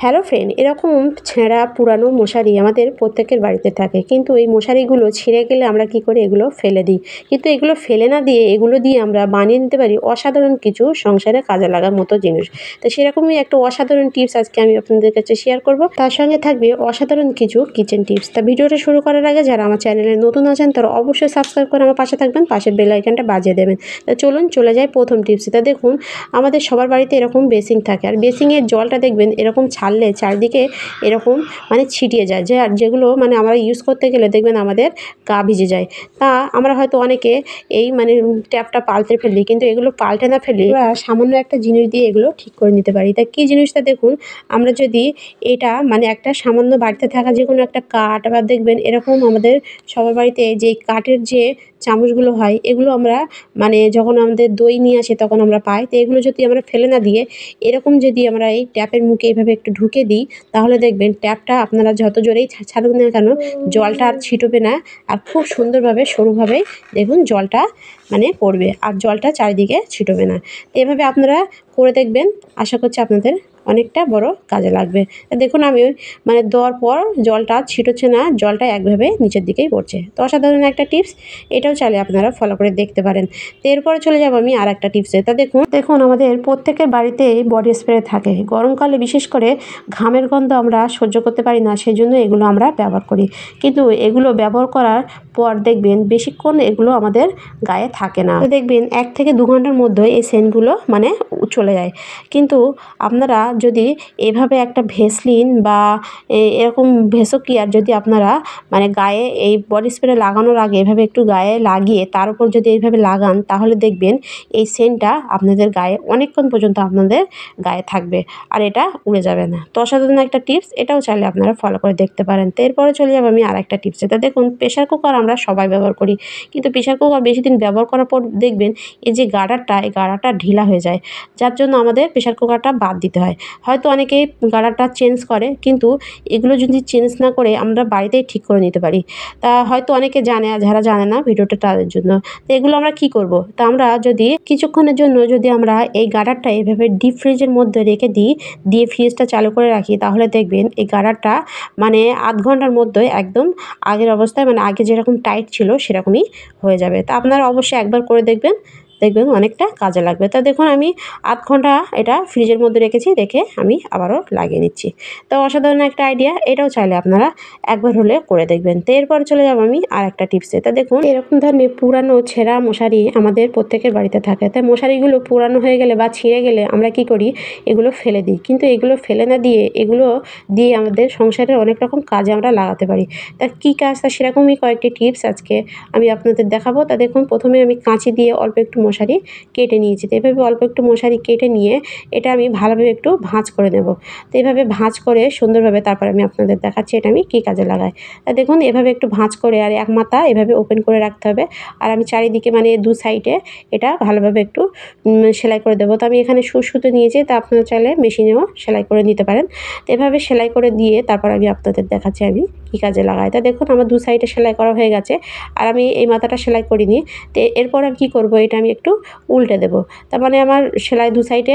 Hello friend, এরকম ছেঁড়া পুরানো মশারি আমাদের প্রত্যেকের বাড়িতে থাকে, কিন্তু এই মশারিগুলো ছিঁড়ে গেলে আমরা কি করি, এগুলো ফেলে দিই। কিন্তু এগুলো ফেলে না দিয়ে এগুলো দিয়ে আমরা বানিয়ে নিতে পারি অসাধারণ কিছু সংসারে কাজে লাগার মতো জিনিস। তো সেরকমই একটা অসাধারণ টিপস আজকে আমি আপনাদের কাছে শেয়ার করব। তার সঙ্গে থাকবে অসাধারণ কিছু কিচেন টিপস। তা ভিডিওটা শুরু করার আগে যারা আমার চ্যানেলে নতুন আছেন তারা অবশ্যই সাবস্ক্রাইব করে আমার পাশে থাকবেন, পাশের বেল আইকনটা বাজিয়ে দেবেন। তা চলুন চলে যাই প্রথম টিপসে। তা দেখুন, আমাদের সবার বাড়িতে এরকম বেসিন থাকে, আর বেসিংয়ের জলটা দেখবেন এরকম ছাড়লে চারদিকে এরকম ছিটিয়ে যায়, যেগুলো আমরা ইউজ করতে গেলে দেখবেন আমাদের গা ভিজে যায়। তা আমরা হয়তো অনেকে এই ট্যাপটা পাল্টে ফেলি, কিন্তু এগুলো পাল্টে না ফেলে আমরা সামান্য একটা জিনিস দিয়ে এগুলো ঠিক করে নিতে পারি। তা কী জিনিসটা দেখুন, আমরা যদি এটা একটা সামান্য বাড়িতে থাকা যে কোনো একটা কাঠ, বা দেখবেন এরকম আমাদের সবার বাড়িতে যে কাঠের যে চামচগুলো হয়, এগুলো আমরা যখন আমাদের দই নিয়ে আসে তখন আমরা পাই। তো এগুলো যদি আমরা ফেলে না দিয়ে এরকম যদি আমরা এই ট্যাপের মুখে এইভাবে একটু ঢুকে দিই, তাহলে দেখবেন ট্যাপটা আপনারা যত জোরেই ছাড়ুন না কেন, জলটা আর ছিটবে না, আর খুব সুন্দরভাবে সরুভাবে দেখুন জলটা পড়বে, আর জলটা চারিদিকে ছিটবে না। এভাবে আপনারা করে দেখবেন, আশা করছি আপনাদের অনেকটা বড় কাজে লাগবে। দেখুন আমি দেওয়ার পর জলটা ছিটোচ্ছে না, জলটা একভাবে নিচের দিকেই পড়ছে। তো অসাধারণ একটা টিপস, এটাও চাইলে আপনারা ফলো করে দেখতে পারেন। তো এরপরে চলে যাব আমি আর একটা টিপসে। তা দেখুন আমাদের প্রত্যেকের বাড়িতেই বডি স্প্রে থাকে। গরমকালে বিশেষ করে ঘামের গন্ধ আমরা সহ্য করতে পারি না, সেই জন্য এগুলো আমরা ব্যবহার করি। কিন্তু এগুলো ব্যবহার করার পর দেখবেন বেশিক্ষণ এগুলো আমাদের গায়ে থাকে না। দেখবেন 1 থেকে 2 ঘন্টার মধ্যে এই সেন্টগুলো চলে যায়। কিন্তু আপনারা যদি এভাবে একটা ভেসলিন বা এরকম ভেসোকিয়ার যদি আপনারা গায়ে এই বডি স্প্রে লাগানোর আগে এভাবে একটু গায়ে লাগিয়ে তার উপর যদি এইভাবে লাগান, তাহলে দেখবেন এই সেন্টটা আপনাদের গায়ে অনেকক্ষণ পর্যন্ত আপনাদের গায়ে থাকবে, আর এটা উড়ে যাবে না। তো অসাধারণ একটা টিপস, এটাও চাইলে আপনারা ফলো করে দেখতে পারেন। তো এরপরে চলে যাবো আমি আর একটা টিপসে। তা দেখুন, প্রেশার কুকার আমরা সবাই ব্যবহার করি, কিন্তু প্রেশার কুকার বেশি দিন ব্যবহার করার পর দেখবেন এই যে গার্ডারটা, এই গার্ডারটা ঢিলা হয়ে যায়, যার জন্য আমাদের প্রেশার কুকারটা বাদ দিতে হয়। হয়তো অনেকেই গার্ডারটা চেঞ্জ করে, কিন্তু এগুলো যদি চেঞ্জ না করে আমরা বাড়িতেই ঠিক করে নিতে পারি। তা হয়তো অনেকে জানে, আর যারা জানে না ভিডিওটা তাদের জন্য। তো এগুলো আমরা কি করব, তা আমরা যদি কিছুক্ষণের জন্য যদি আমরা এই গার্ডারটা এভাবে ডিপ ফ্রিজের মধ্যে রেখে দিই, দিয়ে ফ্রিজটা চালু করে রাখি, তাহলে দেখবেন এই গার্ডারটা আধ ঘন্টার মধ্যে একদম আগের অবস্থায়, আগে যেরকম টাইট ছিল সেরকমই হয়ে যাবে। তা আপনারা অবশ্যই একবার করে দেখবেন, দেখবেন অনেকটা কাজে লাগবে। তা দেখুন আমি আধ ঘন্টা এটা ফ্রিজের মধ্যে রেখেছি, রেখে আমি আবারও লাগিয়ে নিচ্ছি। তো অসাধারণ একটা আইডিয়া, এটাও চাইলে আপনারা একবার হলে করে দেখবেন। তো এরপর চলে যাব আমি আর একটা টিপসে। তা দেখুন, এরকম ধরনের পুরানো ছেঁড়া মশারি আমাদের প্রত্যেকের বাড়িতে থাকে। তাই মশারিগুলো পুরানো হয়ে গেলে বা ছিঁড়ে গেলে আমরা কি করি, এগুলো ফেলে দিই। কিন্তু এগুলো ফেলে না দিয়ে এগুলো দিয়ে আমাদের সংসারের অনেক রকম কাজে আমরা লাগাতে পারি। তা কী কাজ, তা সেরকমই কয়েকটি টিপস আজকে আমি আপনাদের দেখাবো। তা দেখুন, প্রথমে আমি কাঁচি দিয়ে অল্প একটু মশারি কেটে নিয়েছি। তো এভাবে অল্প একটু মশারি কেটে নিয়ে এটা আমি ভালোভাবে একটু ভাঁজ করে নেব। তো এভাবে ভাঁজ করে সুন্দরভাবে তারপরে আমি আপনাদের দেখাচ্ছি এটা আমি কী কাজে লাগাই। তা দেখুন, এভাবে একটু ভাঁজ করে আর এক মাথা এভাবে ওপেন করে রাখতে হবে, আর আমি চারিদিকে দু সাইডে এটা ভালোভাবে একটু সেলাই করে দেবো। তো আমি এখানে সুতো নিয়েছি, তা আপনারা চাইলে মেশিনেও সেলাই করে নিতে পারেন। তো এভাবে সেলাই করে দিয়ে তারপর আমি আপনাদের দেখাচ্ছি আমি কী কাজে লাগাই। তা দেখুন আমার দু সাইডে সেলাই করা হয়ে গেছে, আর আমি এই মাথাটা সেলাই করিনি। তো এরপর আমি কী করব, এটা আমি একটু উল্টে দেবো। তার আমার সেলাই দু সাইডে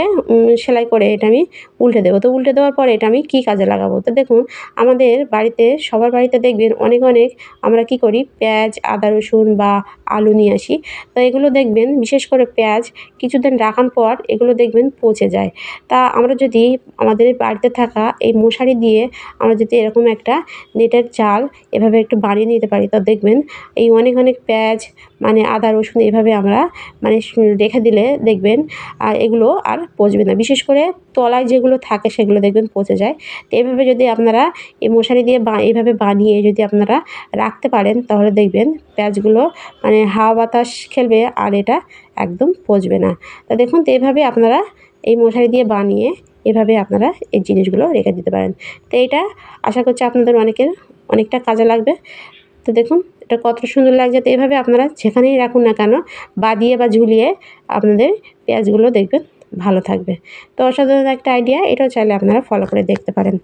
সেলাই করে এটা আমি উল্টে দেবো। তো উল্টে দেওয়ার পরে এটা আমি কী কাজে লাগাবো, তো দেখুন আমাদের বাড়িতে সবার বাড়িতে দেখবেন অনেক আমরা কি করি, পেঁয়াজ, আদা, রসুন বা আলু নিয়ে আসি। তো এগুলো দেখবেন বিশেষ করে পেঁয়াজ কিছুদিন রাখার পর এগুলো দেখবেন পচে যায়। তা আমরা যদি আমাদের বাড়িতে থাকা এই মশারি দিয়ে আমরা যদি এরকম একটা নেটের জাল এভাবে একটু বানিয়ে নিতে পারি, তো দেখবেন এই অনেক পেঁয়াজ আদা, রসুন এভাবে আমরা রেখে দিলে দেখবেন এগুলো আর পচবে না। বিশেষ করে তলায় যেগুলো থাকে সেগুলো দেখবেন পচে যায়। তো এভাবে যদি আপনারা এই মশারি দিয়ে এইভাবে বানিয়ে যদি আপনারা রাখতে পারেন, তাহলে দেখবেন পেঁয়াজগুলো হাওয়া বাতাস খেলবে আর এটা একদম পচবে না। তা দেখুন, তো এভাবে আপনারা এই মশারি দিয়ে বানিয়ে এভাবে আপনারা এই জিনিসগুলো রেখে দিতে পারেন। তো এটা আশা করছি আপনাদের অনেকটা কাজে লাগবে। তো দেখুন এটা কত সুন্দর লাগছে। তো এভাবে আপনারা যেখানেই রাখুন না কেন, বাঁধিয়ে বা ঝুলিয়ে আপনাদের পেঁয়াজগুলো দেখবেন ভালো থাকবে। তো অসাধারণ একটা আইডিয়া, এটাও চাইলে আপনারা ফলো করে দেখতে পারেন।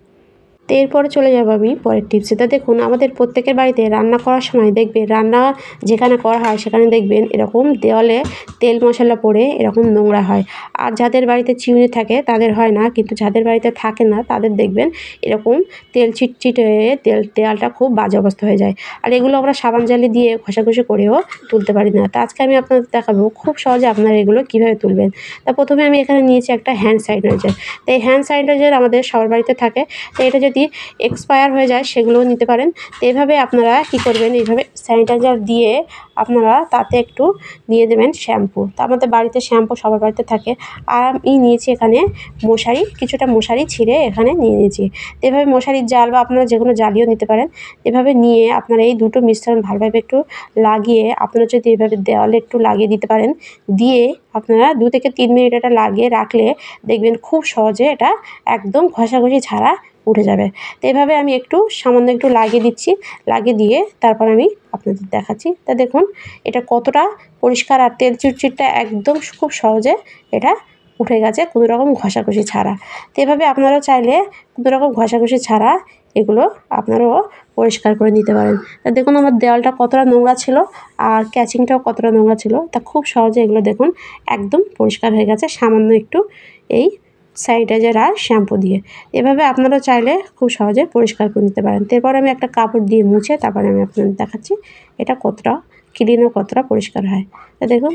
তো এরপরে চলে যাব আমি পরের টিপসে। তা দেখুন আমাদের প্রত্যেকের বাড়িতে রান্না করার সময় দেখবেন রান্না যেখানে করা হয় সেখানে দেখবেন এরকম দেওয়ালে তেল মশলা পড়ে এরকম নোংরা হয়। আর যাদের বাড়িতে চিমনি থাকে তাদের হয় না, কিন্তু যাদের বাড়িতে থাকে না তাদের দেখবেন এরকম তেল চিটচিটে হয়ে দেওয়ালটা খুব বাজে অবস্থা হয়ে যায়। আর এগুলো আমরা সাবান জালি দিয়ে ঘষাঘষি করেও তুলতে পারি না। তো আজকে আমি আপনাদের দেখাবো খুব সহজে আপনারা এগুলো কীভাবে তুলবেন। তা প্রথমে আমি এখানে নিয়েছি একটা হ্যান্ড স্যানিটাইজার। তো এই হ্যান্ড স্যানিটাইজার আমাদের সবার বাড়িতে থাকে। তো এটা যদি এক্সপায়ার হয়ে যায় সেগুলোও নিতে পারেন। তো এভাবে আপনারা কী করবেন, এইভাবে স্যানিটাইজার দিয়ে আপনারা তাতে একটু দিয়ে দেবেন শ্যাম্পু। তো আমাদের বাড়িতে শ্যাম্পু সবার বাড়িতে থাকে। আর আমি নিয়েছি এখানে মশারি, কিছুটা মশারি ছিঁড়ে এখানে নিয়ে নিয়েছি। তো এভাবে মশারির জাল বা আপনারা যে কোনো জালিও নিতে পারেন। এভাবে নিয়ে আপনারা এই দুটো মিশ্রণ ভালোভাবে একটু লাগিয়ে আপনারা যদি এভাবে দেওয়ালে একটু লাগিয়ে দিতে পারেন, দিয়ে আপনারা 2 থেকে 3 মিনিট এটা লাগিয়ে রাখলে দেখবেন খুব সহজে এটা একদম ঘষাঘষি ছাড়া উঠে যাবে। তো এভাবে আমি একটু সামান্য একটু লাগিয়ে দিচ্ছি, লাগিয়ে দিয়ে তারপর আমি আপনাদের দেখাচ্ছি। তা দেখুন এটা কতটা পরিষ্কার আর তেল চিটচিটটা একদম খুব সহজে এটা উঠে গেছে কোনো রকম ঘষাঘষি ছাড়া। তো এভাবে আপনারাও চাইলে কোনো রকম ঘষাঘষি ছাড়া এগুলো আপনারাও পরিষ্কার করে নিতে পারেন। তা দেখুন আমার দেওয়ালটা কতটা নোংরা ছিল আর ক্যাচিংটাও কতটা নোংরা ছিল। তা খুব সহজে এগুলো দেখুন একদম পরিষ্কার হয়ে গেছে সামান্য একটু এই স্যানিটাইজার আর শ্যাম্পু দিয়ে। এভাবে আপনারাও চাইলে খুব সহজে পরিষ্কার করে নিতে পারেন। এরপর আমি একটা কাপড় দিয়ে মুছে তারপরে আমি আপনাদের দেখাচ্ছি এটা কতটা ক্লিন ও কতটা পরিষ্কার হয়। তা দেখুন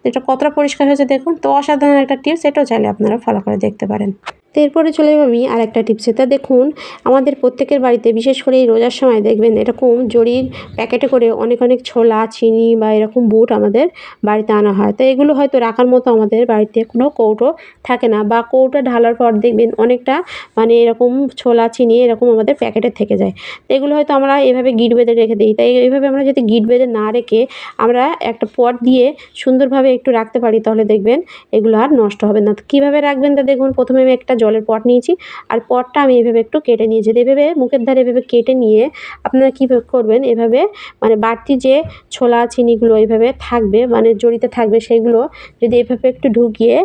এটা কতটা পরিষ্কার হয়েছে দেখুন। তো অসাধারণ একটা টিপস, এটাও চাইলে আপনারা ফলো করে দেখতে পারেন। তো এরপরে চলে যাব আমি আরেকটা টিপসে। তা দেখুন আমাদের প্রত্যেকের বাড়িতে বিশেষ করে এই রোজার সময় দেখবেন এরকম জরির প্যাকেটে করে অনেক অনেক ছোলা, চিনি বা এরকম বুট আমাদের বাড়িতে আনা হয়। তো এগুলো হয়তো রাখার মতো আমাদের বাড়িতে কোনো কৌটো থাকে না, বা কৌটো ঢালার পর দেখবেন অনেকটা মানে এরকম ছোলা, চিনি এরকম আমাদের প্যাকেটে থেকে যায়। তো এগুলো হয়তো আমরা এভাবে গিট বেঁধে রেখে দিই। তাই এইভাবে আমরা যদি গিট বেঁধে না রেখে আমরা একটা পট দিয়ে সুন্দরভাবে একটু রাখতে পারি তাহলে দেখবেন এগুলো আর নষ্ট হবে না। তো কীভাবে রাখবেন তা দেখুন প্রথমে আমি একটা জলের পট নিয়েছি আর পটটা আমি এভাবে একটু কেটে নিয়েছি। এভাবে মুখের ধারে এভাবে কেটে নিয়ে আপনারা কীভাবে করবেন, এভাবে মানে বাড়তি যে ছোলা চিনিগুলো এইভাবে থাকবে মানে জড়িতে থাকবে সেগুলো যদি এভাবে একটু ঢুকিয়ে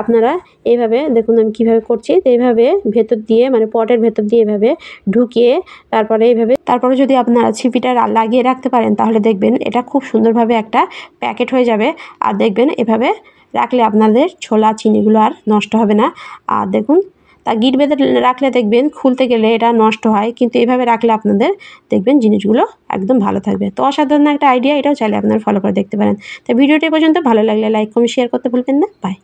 আপনারা এইভাবে দেখুন আমি কীভাবে করছি। তো এইভাবে ভেতর দিয়ে মানে পটের ভেতর দিয়ে এভাবে ঢুকিয়ে তারপরে যদি আপনারা ছিপিটা লাগিয়ে রাখতে পারেন তাহলে দেখবেন এটা খুব সুন্দরভাবে একটা প্যাকেট হয়ে যাবে। আর দেখবেন এভাবে রাখলে আপনাদের ছোলা চিনিগুলো আর নষ্ট হবে না। আর দেখুন তা গিট বেঁধে রাখলে দেখবেন খুলতে গেলে এটা নষ্ট হয়, কিন্তু এভাবে রাখলে আপনাদের দেখবেন জিনিসগুলো একদম ভালো থাকবে। তো অসাধারণ একটা আইডিয়া, এটাও চাইলে আপনারা ফলো করে দেখতে পারেন। তো ভিডিওটি পর্যন্ত ভালো লাগলে লাইক কমেন্ট শেয়ার করতে ভুলবেন না। বাই।